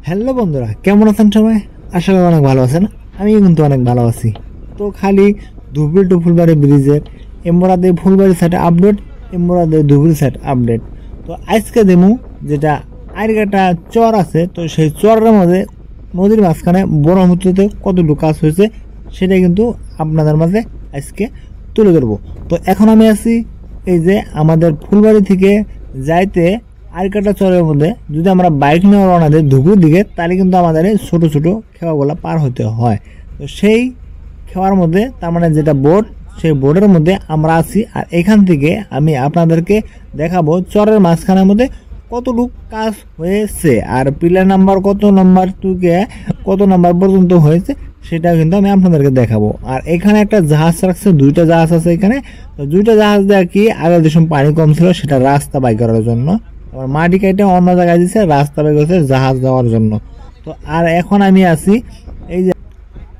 Hello বন্ধুরা, কেমন আছেন সবাই? আশা করি অনেক ভালো আছেন। আমি কিন্তু অনেক ভালো আছি। তো খালি ধুবড়ি টু ফুলবাড়ি ব্রিজের এমরাদে ফুলবাড়ি সাইড আপডেট, এমরাদে ধুবড়ি সাইড আপডেট। তো আজকে দেমু যেটা আরেকটা চর আছে, তো সেই চরের মধ্যে নদীর মাঝখানে ব্রহ্মপুত্রতে কতটুকু কাজ হয়েছে সেটা কিন্তু আপনাদের মাঝে আজকে তুলে ধরবো। তো এখন আমি আছি এই যে আমাদের ফুলবাড়ি থেকে যাইতে আরেকটা চরের মধ্যে যদি আমরা বাইক নিয়ে রওনা দিই ধুবুর দিকে, তাহলে কিন্তু আমাদের এই ছোট ছোট খেওয়াগুলো পার হতে হয়। তো সেই খেওয়ার মধ্যে তার মানে যেটা বোট, সেই বোর্ডের মধ্যে আমরা আছি। আর এখান থেকে আমি আপনাদেরকে দেখাবো চরের মাঝখানের মধ্যে কতটুকু কাজ হয়েছে আর পিলার নাম্বার কত নাম্বার থেকে কত নাম্বার পর্যন্ত হয়েছে সেটা কিন্তু আমি আপনাদেরকে দেখাবো। আর এখানে একটা জাহাজ রাখছে, দুইটা জাহাজ আছে এখানে। তো দুইটা জাহাজ দেওয়া কি, আগের যে সময় পানি কম ছিল সেটা রাস্তা বাই করার জন্য, আবার মাটি কেটে অন্য জায়গায় দিচ্ছে, রাস্তা বাই করছে জাহাজ যাওয়ার জন্য। তো আর এখন আমি আছি এই যে,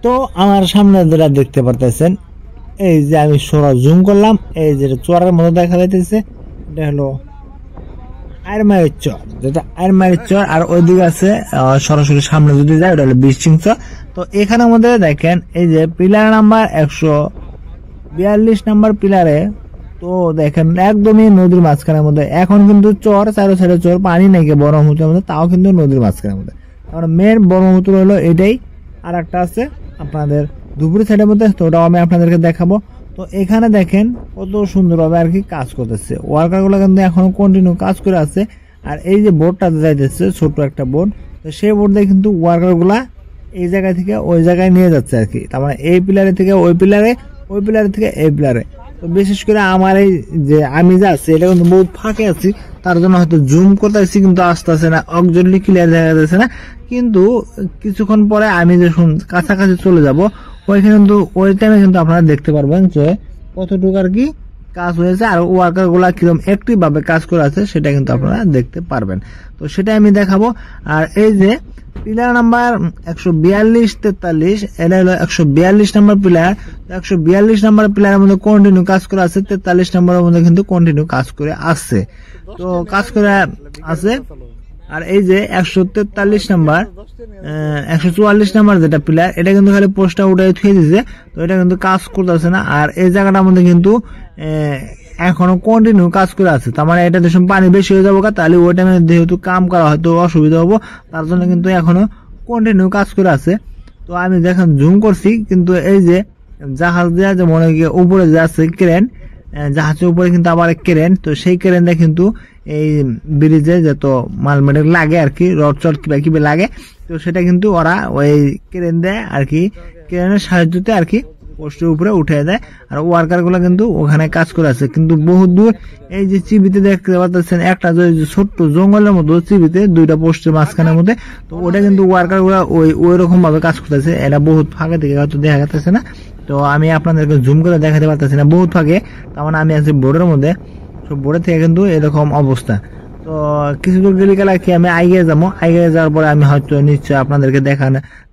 তো আমার সামনে যেটা দেখতে পারতেছেন, এই যে আমি সোরা জুম করলাম, এই যে চরের মধ্যে দেখা যাইতেছে এটা হলো আইরমারির চর, যেটা আইরমারির চর। আর ওইদিকে আছে সরাসরি সামনে যদি যায় ওটা হলো বিশিং চর। তো এখানে মধ্যে দেখেন এই যে পিলার নাম্বার 142 নাম্বার পিলারে, তো দেখেন একদমই নদীর মাঝখানের মধ্যে। এখন কিন্তু চর চারো সাইডে চর, পানি নেই ব্রহ্মপুত্রের মধ্যে, তাও কিন্তু নদীর মাঝখানের মধ্যে। তারপরে মেন ব্রহ্মপুত্র হলো এটাই। আর একটা আছে আপনাদের ধুবড়ি সাইডের মধ্যে, তো ওটাও আমি আপনাদেরকে দেখাবো। তো এখানে দেখেন কত সুন্দরভাবে আর কি কাজ করতেছে, ওয়ার্কার গুলো কিন্তু এখনো কন্টিনিউ কাজ করে আছে। আর এই যে বোর্ডটা যাইতেছে ছোট একটা বোর্ড, তো সেই বোর্ড দিয়ে কিন্তু ওয়ার্কার গুলা এই জায়গা থেকে ওই জায়গায় নিয়ে যাচ্ছে আর কি। তার মানে এই পিলারে থেকে ওই পিলারে, ওই পিলারে থেকে এই পিলারে। তো বিশেষ করে আমার এই যে আমি যা আছি এটা কিন্তু বহুত ফাঁকে আছি, তার জন্য হয়তো জুম করতেছি কিন্তু আসতেছে না, অকজনলি ক্লিয়ার দেখা যাচ্ছে না। কিন্তু কিছুক্ষণ পরে আমি যে কাছাকাছি চলে যাব, ওইখানে কিন্তু ওই টাইমে কিন্তু আপনারা দেখতে পারবেন যে কতটুকু আর কি কাজ হয়েছে আর ওয়ার্কার গুলা কিরকম অ্যাক্টিভ ভাবে কাজ করে আছে সেটা কিন্তু আপনারা দেখতে পারবেন। তো সেটা আমি দেখাবো। আর এই যে পিলার নাম্বার 142-43, এটা হলো 142 নাম্বার পিলার। 142 নাম্বার পিলারের মধ্যে কন্টিনিউ কাজ করে আছে, 43 নাম্বারের মধ্যে কিন্তু কন্টিনিউ কাজ করে আছে। তো কাজ করে আছে। আর এই যে 143 নাম্বার 144 নাম্বার যেটা পিলার, এটা কিন্তু খালি পোস্টটা উঠে থুয়ে দিছে, তো এটা কিন্তু কাজ করতেছে না। আর এই জায়গাটার মধ্যে কিন্তু এখনো কন্টিনিউ কাজ করে আছে। তার মানে এটা দেশে পানি বেশি হয়ে যাবো, তাহলে ওই টাইমে যেহেতু কাম করা হয়তো অসুবিধা হবো, তার জন্য কিন্তু এখনো কন্টিনিউ কাজ করে আছে। তো আমি দেখেন জুম করছি, কিন্তু এই যে জাহাজ দেওয়া যে মনে গিয়ে উপরে যে আছে ক্রেন, জাহাজের উপরে কিন্তু আবার ক্রেন, তো সেই ক্রেনটা কিন্তু এই ব্রিজে যত মাল মেটেরিয়াল লাগে আর কি, রড চট কিবা কিবা লাগে, তো সেটা কিন্তু ওরা ওই ক্রেন দেয় আর কি, ক্রেনের সাহায্যতে আর কি পোস্টের উপরে উঠে দেয়। আর ওয়ার্কার গুলা কিন্তু ওখানে কাজ করে আছে। কিন্তু বহু দূর এই যে চিবিতে দেখতে পাচ্ছেন একটা ছোট্ট জঙ্গলের মতো চিবিতে দুইটা পোস্টের মাঝখানের মধ্যে, তো ওটা কিন্তু ওয়ার্কার গুলা ওই রকম ভাবে কাজ করতেছে। এটা বহুত ফাঁকে থেকে হয়তো দেখা যাচ্ছে না, তো আমি আপনাদেরকে জুম করে দেখাতে পারতেছি না, বহুত ফাঁকে। তার মানে আমি আছি বোর্ডের মধ্যে, সব বোর্ডের থেকে কিন্তু এরকম অবস্থা। তো কিছু দূর গেলে গেলে কি আমি আইগে যাবো, আইগে যাওয়ার পরে আমি হয়তো নিশ্চয় আপনাদেরকে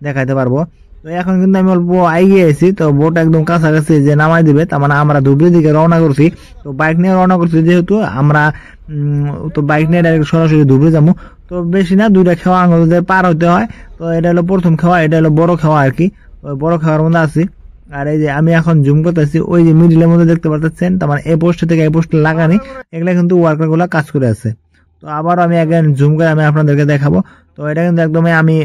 দেখাতে পারবো। তো এখন কিন্তু আমি অল্প আইগে আছি, তো বোট একদম কাছাকাছি যে নামাই দিবে। তার মানে আমরা ধুবড়ির দিকে রওনা করছি, তো বাইক নিয়ে রওনা করছি যেহেতু আমরা, তো বাইক নিয়ে ডাইরেক্ট সরাসরি ধুবড়ি যাবো। তো বেশি না, দুইটা খেওয়া আঙুলদের পার হতে হয়। তো এটা হলো প্রথম খেওয়া, এটা হলো বড় খেওয়া আর কি, ওই বড় খেওয়ার মধ্যে আছি। আর এই যে আমি এখন জুম করতেছি, ওই যে মিডিলের মধ্যে দেখতে পাচ্ছেন, তার মানে এই পোস্ট থেকে এই পোস্ট লাগানি, এগুলা কিন্তু ওয়ার্কার গুলা কাজ করে আছে। তো আবার আমি এখন জুম করে আমি আপনাদেরকে দেখাবো। তো এটা কিন্তু একদমই আমি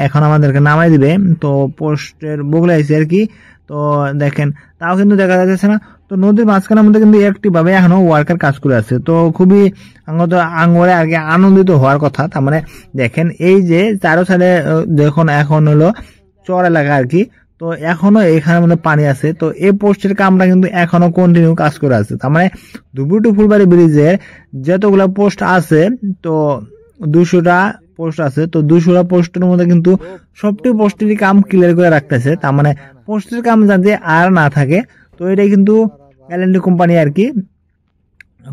এখন আমাদেরকে নামাই দিবে, তো পোস্টের বগলে আইছে আর কি। তো দেখেন তাও কিন্তু দেখা যাচ্ছে না। তো নদীর মাঝখানের মধ্যে কিন্তু অ্যাক্টিভ ভাবে এখনো ওয়ার্কার কাজ করে আছে। তো খুবই আঙ্গরে আর কি আনন্দিত হওয়ার কথা। তার মানে দেখেন এই যে চারো সাইডে দেখুন এখন হলো চর এলাকা আর কি, তো এখনো এখানে মধ্যে পানি আছে। তো এই পোস্টের কামটা কিন্তু এখনো কন্টিনিউ কাজ করে আছে। তার মানে ধুবড়ি টু ফুলবাড়ি ব্রিজের যতগুলো পোস্ট আছে, তো 200টা পোস্ট আছে, তো 200টা পোস্টের মধ্যে কিন্তু সবটি পোস্টেরই কাম ক্লিয়ার করে রাখতেছে। তার মানে পোস্টের কাম যাতে আর না থাকে, তো এটাই কিন্তু এলএনডি কোম্পানি আর কি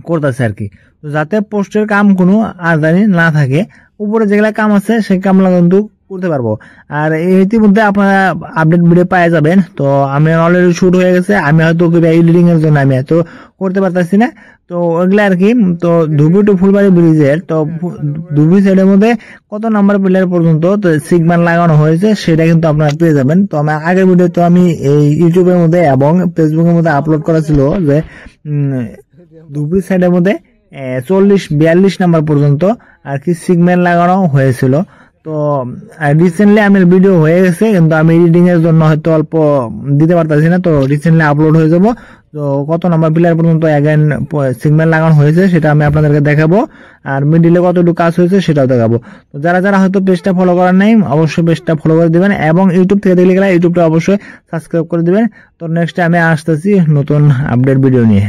করতেছে আর কি, তো যাতে পোস্টের কাম কোনো আর জানি না থাকে। উপরে যেগুলা কাম আছে সেই কামগুলো কিন্তু করতে পারবো। আর ইতিমধ্যে আপনারা আপডেট ভিডিও পেয়ে যাবেন। তো আমি অলরেডি শুট হয়ে গেছে, আমি হয়তো এডিটিং এর জন্য আমি হয়তো করতে পারতেছি না। তো ওইগুলো আর কি। তো ধুবড়ি টু ফুলবাড়ি ব্রিজের তো ধুবড়ি সাইডের মধ্যে কত নাম্বার পিলার পর্যন্ত তো সিগন্যাল লাগানো হয়েছে সেটা কিন্তু আপনারা পেয়ে যাবেন। তো আমার আগের ভিডিও তো আমি এই ইউটিউবের মধ্যে এবং ফেসবুকের মধ্যে আপলোড করা ছিল যে ধুবড়ি সাইডের মধ্যে 40-42 নাম্বার পর্যন্ত আর কি সিগন্যাল লাগানো হয়েছিল। তো রিসেন্টলি আমার ভিডিও হয়ে গেছে, কিন্তু আমি এডিটিং এর জন্য হয়তো অল্প দিতে পারতেছি না। তো রিসেন্টলি আপলোড হয়ে যাব। তো কত নাম্বার পিলার পর্যন্ত অ্যাগেন সিগন্যাল লাগানো হয়েছে সেটা আমি আপনাদেরকে দেখাবো, আর মিডিলে কতটুকু কাজ হয়েছে সেটাও দেখাবো। তো যারা যারা হয়তো পেজটা ফলো করার নাই অবশ্যই পেজটা ফলো করে দিবেন, এবং ইউটিউব থেকে দেখলে গেলে ইউটিউবটা অবশ্যই সাবস্ক্রাইব করে দিবেন। তো নেক্সট আমি আসতেছি নতুন আপডেট ভিডিও নিয়ে।